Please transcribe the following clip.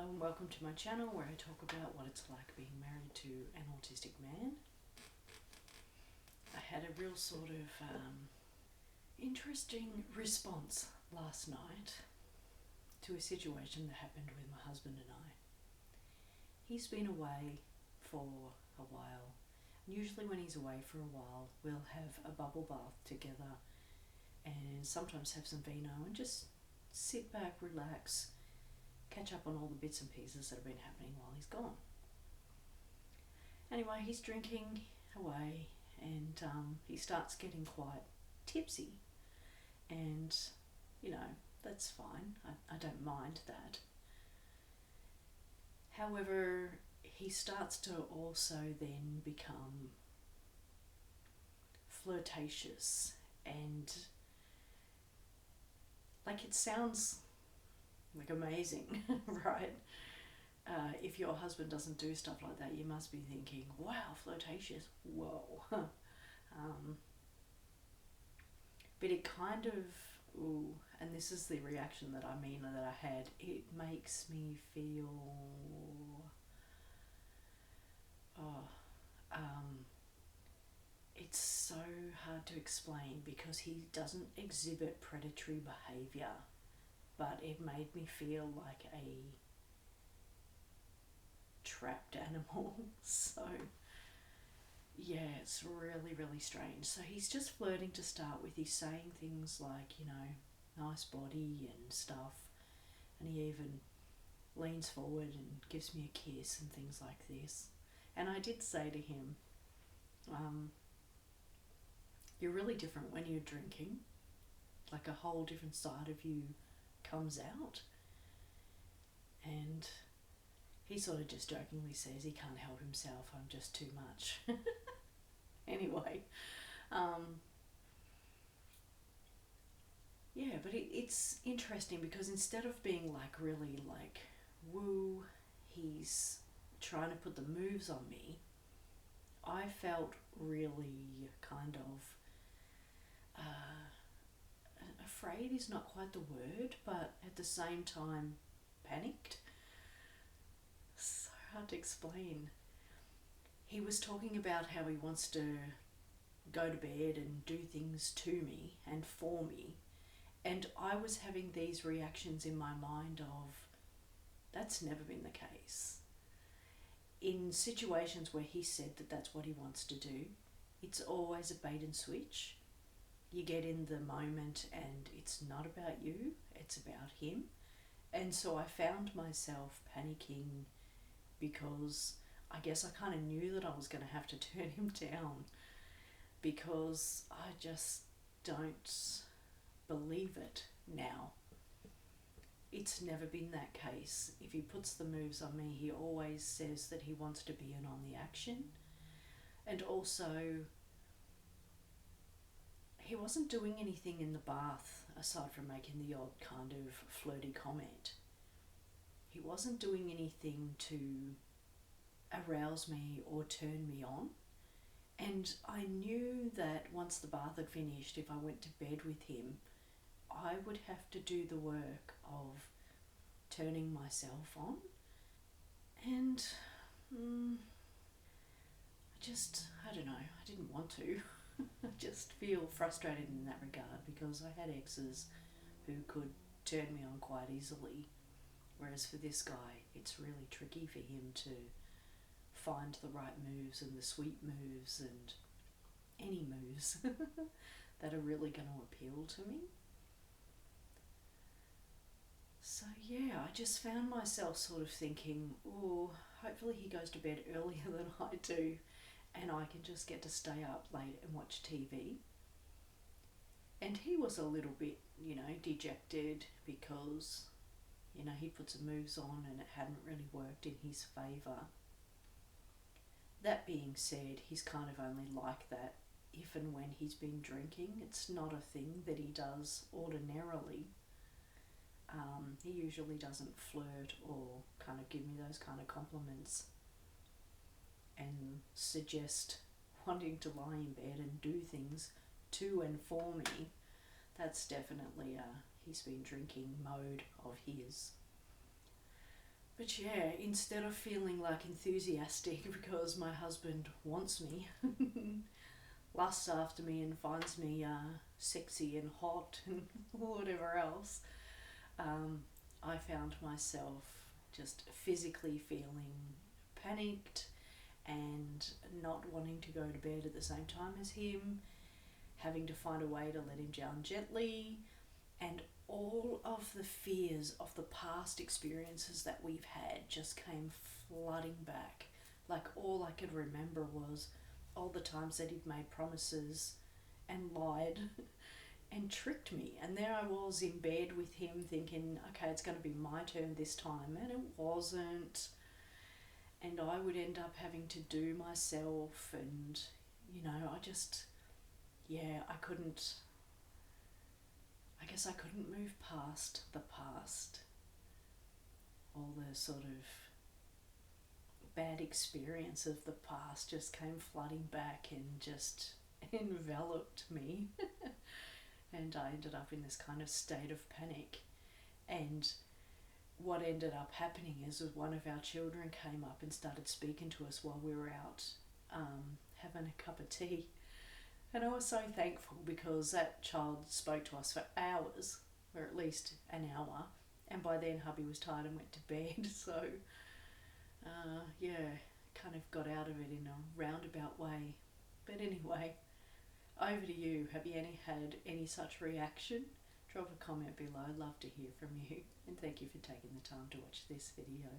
Hello and welcome to my channel where I talk about what it's like being married to an autistic man. I had a real sort of interesting response last night to a situation that happened with my husband and I. He's been away for a while. Usually when he's away for a while, we'll have a bubble bath together and sometimes have some vino and just sit back, relax, catch up on all the bits and pieces that have been happening while he's gone. Anyway, he's drinking away and he starts getting quite tipsy, and that's fine. I don't mind that. However, he starts to also then become flirtatious, and it sounds like amazing, right? If your husband doesn't do stuff like that, you must be thinking, wow, flirtatious, whoa. But it kind of, and this is the reaction that I mean that I had, it makes me feel, it's so hard to explain because he doesn't exhibit predatory behaviour, but it made me feel like a trapped animal. So yeah, it's really, really strange. So he's just flirting to start with. He's saying things like, nice body and stuff, and he even leans forward and gives me a kiss and things like this. And I did say to him, you're really different when you're drinking, like a whole different side of you comes out. And he sort of just jokingly says he can't help himself, I'm just too much. Anyway, yeah, but it's interesting because instead of being really woo, he's trying to put the moves on me, I felt really kind of afraid is not quite the word, but at the same time panicked. So hard to explain. He was talking about how he wants to go to bed and do things to me and for me, and I was having these reactions in my mind of, that's never been the case. In situations where he said that that's what he wants to do, it's always a bait and switch. You get in the moment and it's not about you, it's about him. And so I found myself panicking because I guess I kind of knew that I was going to have to turn him down, because I just don't believe it now. It's never been that case. If he puts the moves on me, he always says that he wants to be in on the action. And also, he wasn't doing anything in the bath aside from making the odd kind of flirty comment. He wasn't doing anything to arouse me or turn me on. And I knew that once the bath had finished, if I went to bed with him, I would have to do the work of turning myself on. And I don't know, I didn't want to. I just feel frustrated in that regard because I had exes who could turn me on quite easily, whereas for this guy it's really tricky for him to find the right moves and the sweet moves and any moves that are really going to appeal to me. So yeah, I just found myself sort of thinking, hopefully he goes to bed earlier than I do and I can just get to stay up late and watch TV. And he was a little bit, dejected because, he put some moves on and it hadn't really worked in his favour. That being said, he's kind of only like that if and when he's been drinking. It's not a thing that he does ordinarily. He usually doesn't flirt or kind of give me those kind of compliments and suggest wanting to lie in bed and do things to and for me. That's definitely he's been drinking mode of his. But yeah, instead of feeling like enthusiastic because my husband wants me, lusts after me and finds me sexy and hot and whatever else, um, I found myself just physically feeling panicked and not wanting to go to bed at the same time as him, having to find a way to let him down gently, and all of the fears of the past experiences that we've had just came flooding back. Like, all I could remember was all the times that he'd made promises and lied and tricked me. And there I was in bed with him thinking, okay, it's going to be my turn this time. And it wasn't. And I would end up having to do myself. And, I just, yeah, I guess I couldn't move past the past. All the sort of bad experience of the past just came flooding back and just enveloped me. And I ended up in this kind of state of panic. And what ended up happening is one of our children came up and started speaking to us while we were out having a cup of tea. And I was so thankful because that child spoke to us for hours, or at least an hour. And by then hubby was tired and went to bed. So, yeah, kind of got out of it in a roundabout way. But anyway, over to you. Have you had any such reaction? Drop a comment below. I'd love to hear from you. And thank you for taking the time to watch this video.